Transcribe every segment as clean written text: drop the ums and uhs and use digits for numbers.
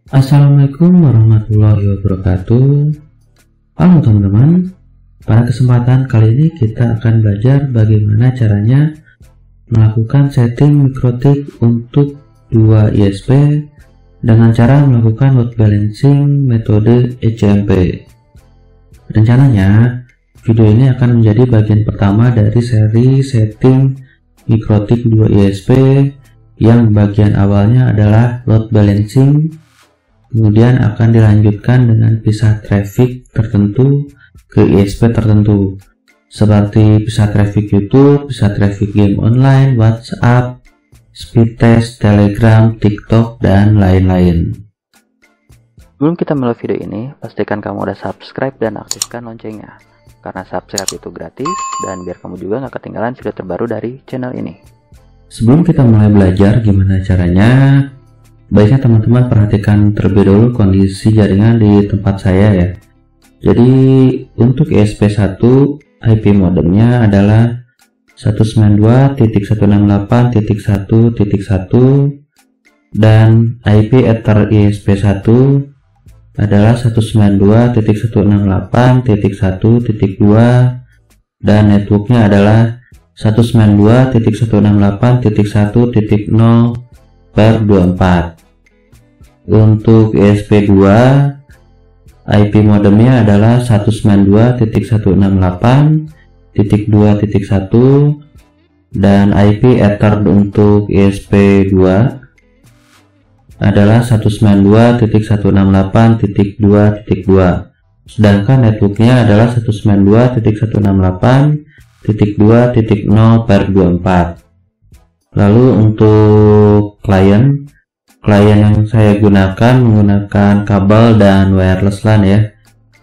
Assalamualaikum warahmatullahi wabarakatuh. Halo teman-teman, pada kesempatan kali ini kita akan belajar bagaimana caranya melakukan setting mikrotik untuk 2 ISP dengan cara melakukan load balancing metode ECMP. Rencananya video ini akan menjadi bagian pertama dari seri setting mikrotik 2 ISP yang bagian awalnya adalah load balancing, kemudian akan dilanjutkan dengan pisah traffic tertentu ke ISP tertentu, seperti pisah traffic YouTube, pisah traffic game online, WhatsApp, speed test, Telegram, TikTok, dan lain-lain. Sebelum kita mulai video ini, pastikan kamu udah subscribe dan aktifkan loncengnya, karena subscribe itu gratis dan biar kamu juga gak ketinggalan video terbaru dari channel ini. Sebelum kita mulai belajar gimana caranya, baiknya teman-teman perhatikan terlebih dahulu kondisi jaringan di tempat saya ya. Jadi untuk ESP1 IP modemnya adalah 192.168.1.1 dan IP Ether ESP1 adalah 192.168.1.2 dan networknya adalah 192.168.1.0/24. Untuk ESP2 IP modemnya adalah 192.168.2.1 dan IP Ether untuk ESP2 adalah 192.168.2.2, sedangkan networknya adalah 192.168.2.0/24. Lalu untuk klien yang saya gunakan menggunakan kabel dan wireless LAN ya.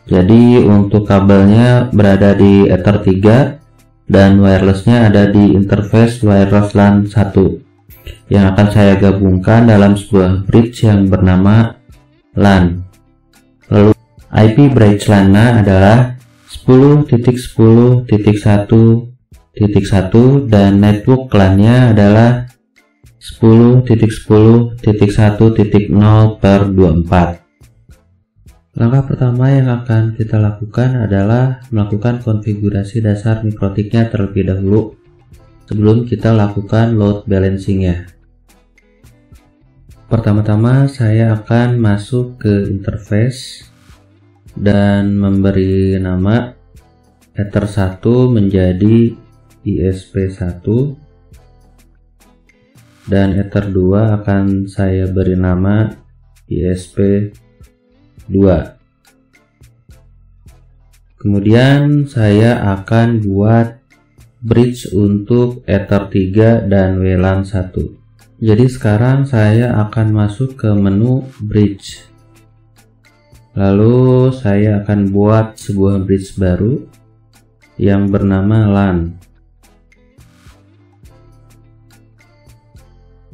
Jadi untuk kabelnya berada di Ether 3 dan wirelessnya ada di interface wireless LAN 1 yang akan saya gabungkan dalam sebuah bridge yang bernama LAN. Lalu IP bridge LAN-nya adalah 10.10.1.1 dan network LAN-nya adalah 10.10.1.0/24. Langkah pertama yang akan kita lakukan adalah melakukan konfigurasi dasar mikrotiknya terlebih dahulu sebelum kita lakukan load balancingnya. Pertama-tama saya akan masuk ke interface dan memberi nama Ether 1 menjadi ISP1 dan Ether 2 akan saya beri nama ISP2. Kemudian saya akan buat bridge untuk Ether 3 dan WLAN 1. Jadi sekarang saya akan masuk ke menu bridge. Lalu saya akan buat sebuah bridge baru yang bernama LAN.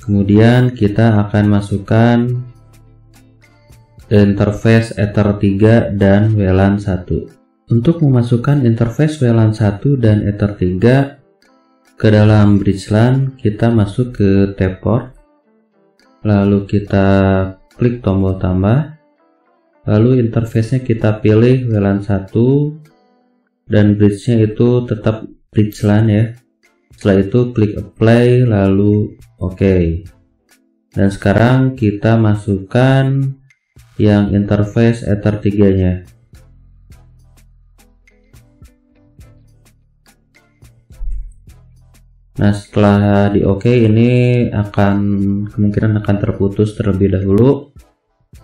Kemudian kita akan masukkan interface Ether 3 dan WLAN 1. Untuk memasukkan interface WLAN 1 dan Ether 3 ke dalam bridge LAN, kita masuk ke tab port. Lalu kita klik tombol tambah. Lalu interface-nya kita pilih WLAN 1 dan bridge-nya itu tetap bridge LAN ya. Setelah itu klik apply lalu OK. Dan sekarang kita masukkan yang interface Ether 3-nya. Nah, setelah di OK ini kemungkinan akan terputus terlebih dahulu.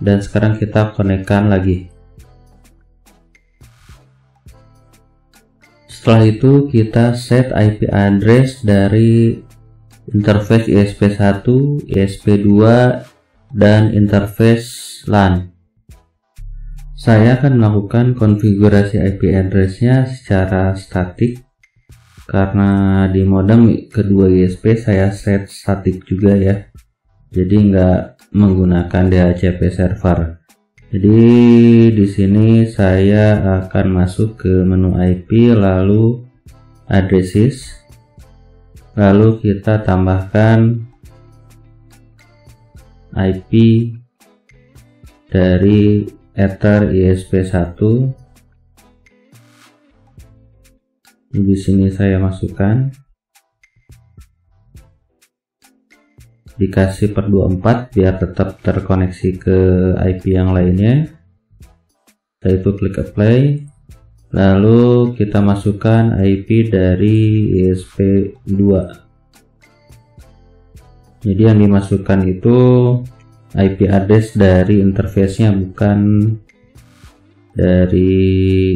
Dan sekarang kita konekkan lagi. Setelah itu kita set IP address dari interface ISP1, ISP2, dan interface LAN. Saya akan melakukan konfigurasi IP address-nya secara statik karena di modem kedua ISP saya set statik juga ya. Jadi nggak menggunakan DHCP server. Jadi di sini saya akan masuk ke menu IP lalu addresses, lalu kita tambahkan IP dari Ether ESP1. Di sini saya masukkan, dikasih per 24 biar tetap terkoneksi ke IP yang lainnya. Setelah itu klik apply, lalu kita masukkan IP dari ESP2. Jadi yang dimasukkan itu IP address dari interface-nya, bukan dari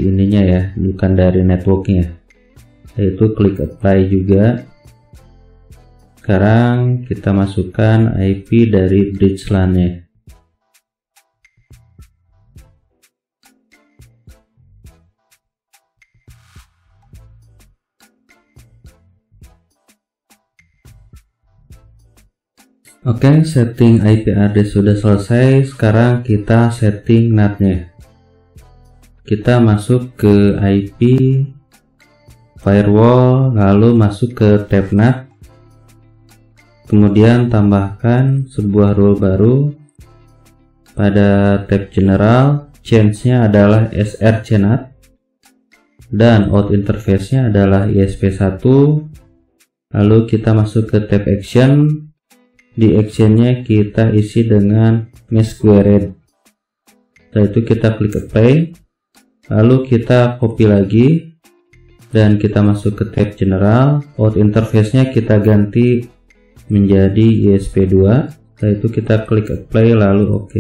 ininya ya, bukan dari networknya. Yaitu klik apply juga. Sekarang kita masukkan IP dari bridge LAN-nya. Oke, setting IP address sudah selesai. Sekarang kita setting NAT-nya. Kita masuk ke IP firewall, lalu masuk ke tab NAT. Kemudian tambahkan sebuah rule baru. Pada tab general, change-nya adalah srcNAT dan out interface-nya adalah ESP1. Lalu kita masuk ke tab action. Di action-nya kita isi dengan mesh squared. Setelah itu kita klik apply, lalu kita copy lagi dan kita masuk ke tab general. Out interface-nya kita ganti menjadi ESP2. Setelah itu kita klik apply lalu OK.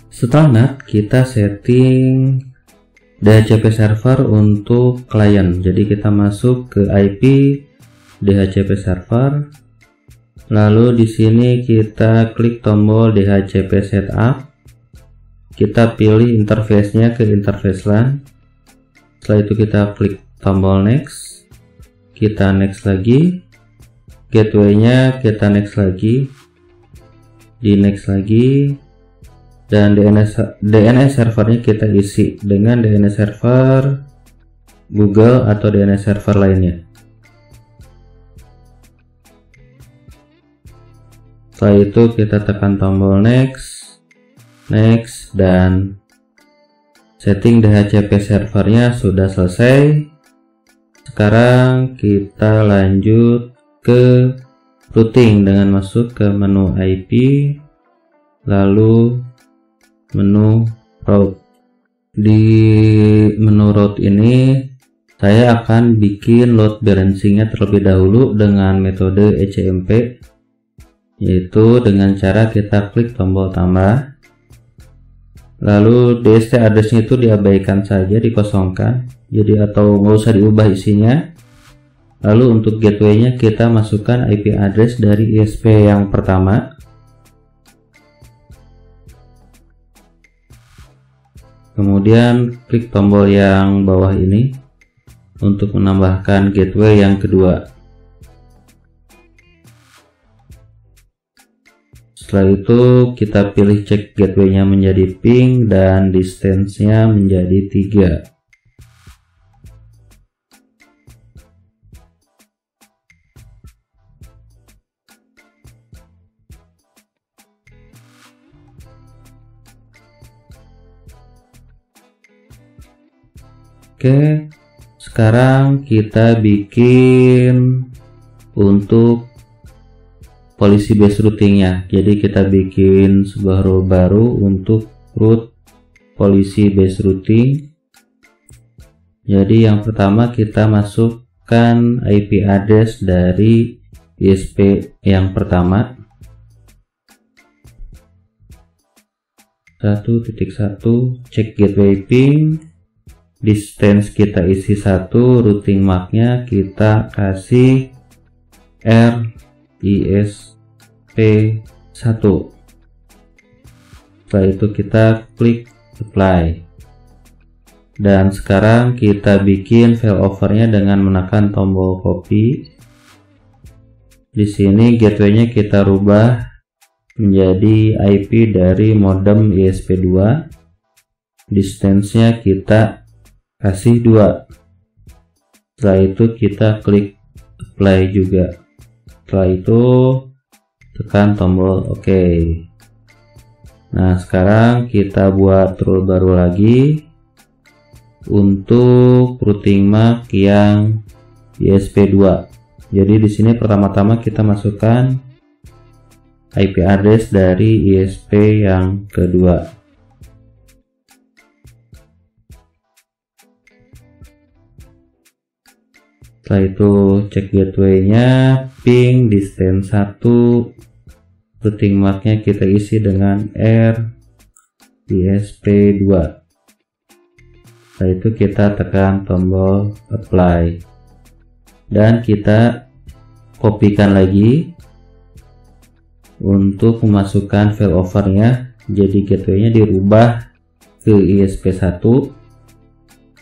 Setelah NAT, kita setting DHCP server untuk klien. Jadi kita masuk ke IP DHCP server. Lalu di sini kita klik tombol DHCP setup. Kita pilih interface-nya ke interface LAN. Setelah itu kita klik tombol next. Kita next lagi. Gateway-nya kita next lagi. Di next lagi. Dan DNS servernya kita isi dengan DNS server Google atau DNS server lainnya. Setelah itu kita tekan tombol next, dan setting DHCP servernya sudah selesai. Sekarang kita lanjut ke routing dengan masuk ke menu IP, lalu menu route. Di menu route ini saya akan bikin load balancing-nya terlebih dahulu dengan metode ECMP, yaitu dengan cara kita klik tombol tambah, lalu DST address-nya itu diabaikan saja, dikosongkan, jadi atau nggak usah diubah isinya. Lalu untuk gateway-nya kita masukkan IP address dari ESP yang pertama. Kemudian klik tombol yang bawah ini untuk menambahkan gateway yang kedua. Setelah itu kita pilih cek gateway-nya menjadi ping dan distance-nya menjadi 3. Oke, sekarang kita bikin untuk policy based routingnya. Jadi kita bikin sebuah rule baru untuk root policy based routing. Jadi yang pertama kita masukkan IP address dari ESP yang pertama, 1.1, cek gateway ping, distance kita isi 1, routing marknya kita kasih RESP1. Setelah itu kita klik apply. Dan sekarang kita bikin failovernya dengan menekan tombol copy. Di sini gateway-nya kita rubah menjadi IP dari modem ESP2. Distance-nya kita kasih 2. Setelah itu kita klik apply juga. Setelah itu tekan tombol OK. Nah, sekarang kita buat rule baru lagi untuk routing MAC yang ISP2. Jadi di sini pertama-tama kita masukkan IP address dari ISP yang kedua. Setelah itu cek gateway-nya, ping distance 1, routing MAC-nya kita isi dengan R ISP2. Setelah itu kita tekan tombol apply dan kita kopikan lagi untuk memasukkan failover-nya. Jadi gateway-nya dirubah ke ISP1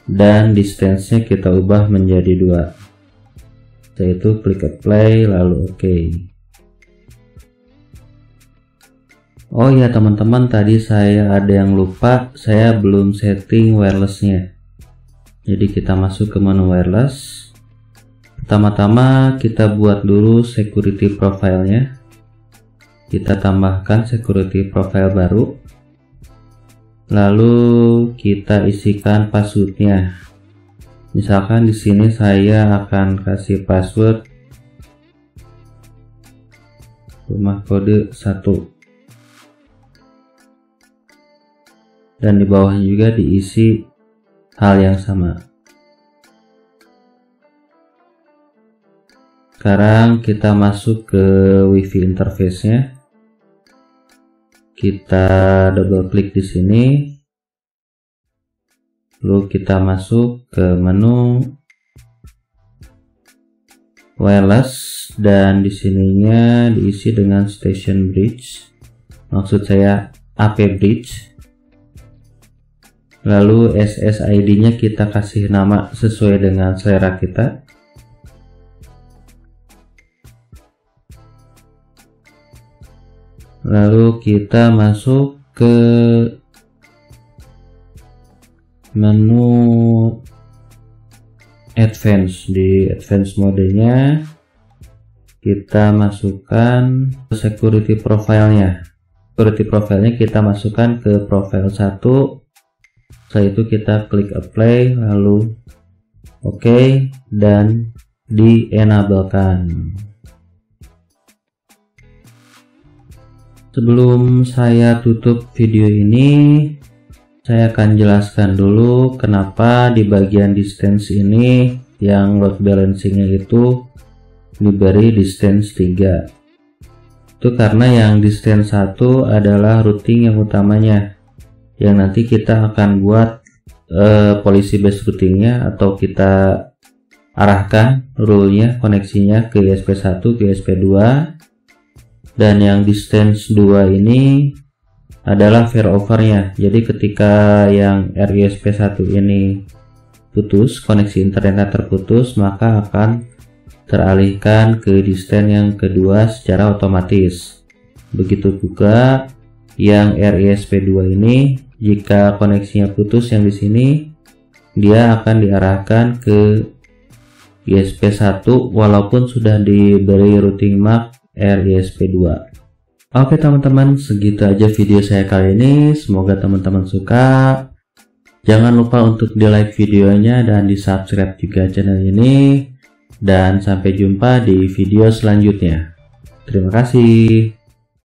dan distance-nya kita ubah menjadi 2. Setelah itu klik apply lalu OK. Oh ya teman-teman, tadi saya ada yang lupa, saya belum setting wireless-nya. Jadi kita masuk ke menu wireless. Pertama-tama kita buat dulu security profile-nya. Kita tambahkan security profile baru. Lalu kita isikan password-nya. Misalkan di sini saya akan kasih password rumah kode 1. Dan di bawahnya juga diisi hal yang sama. Sekarang kita masuk ke WiFi interface-nya. Kita double klik di sini. Lalu kita masuk ke menu wireless dan di sininya diisi dengan station bridge. Maksud saya AP bridge. Lalu SSID-nya kita kasih nama sesuai dengan selera kita. Lalu kita masuk ke menu advance. Di advance modenya kita masukkan security profile-nya. Security profile-nya kita masukkan ke profile 1. Setelah itu kita klik apply lalu OK dan di-enablekan. Sebelum saya tutup video ini, saya akan jelaskan dulu kenapa di bagian distance ini yang load balancing-nya itu diberi distance 3. Itu karena yang distance 1 adalah routing yang utamanya, yang nanti kita akan buat policy based routingnya atau kita arahkan rule-nya, koneksinya ke ISP1 ke ISP2. Dan yang distance 2 ini adalah failover-nya. Jadi ketika yang RISP1 ini putus, koneksi internetnya terputus, maka akan teralihkan ke distance yang kedua secara otomatis. Begitu juga yang RISP2 ini, jika koneksinya putus yang di sini, dia akan diarahkan ke ISP1 walaupun sudah diberi routing MAC RISP2. Oke teman-teman, segitu aja video saya kali ini. Semoga teman-teman suka. Jangan lupa untuk di like videonya dan di subscribe juga channel ini. Dan sampai jumpa di video selanjutnya. Terima kasih.